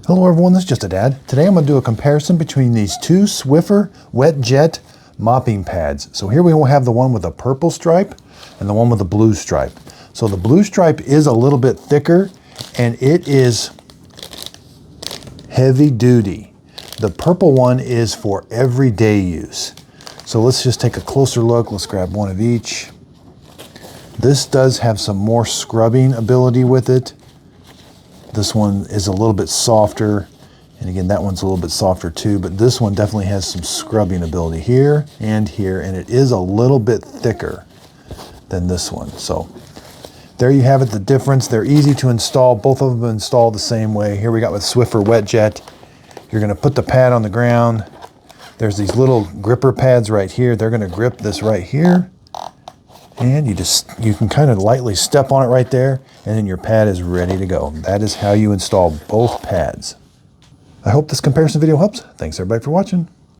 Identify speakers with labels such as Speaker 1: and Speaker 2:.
Speaker 1: Hello everyone, this is Just a Dad. Today I'm going to do a comparison between these two Swiffer Wet Jet mopping pads. So here we will have the one with a purple stripe and the one with a blue stripe. So the blue stripe is a little bit thicker and it is heavy duty. The purple one is for everyday use. So let's just take a closer look. Let's grab one of each. This does have some more scrubbing ability with it. This one is a little bit softer, and again, that one's a little bit softer too, but this one definitely has some scrubbing ability here, and it is a little bit thicker than this one. So there you have it, the difference. They're easy to install. Both of them install the same way. Here we got with Swiffer Wet Jet. You're gonna put the pad on the ground. There's these little gripper pads right here. They're gonna grip this right here. And you can kind of lightly step on it right there, and then your pad is ready to go. That is how you install both pads. I hope this comparison video helps. Thanks everybody for watching.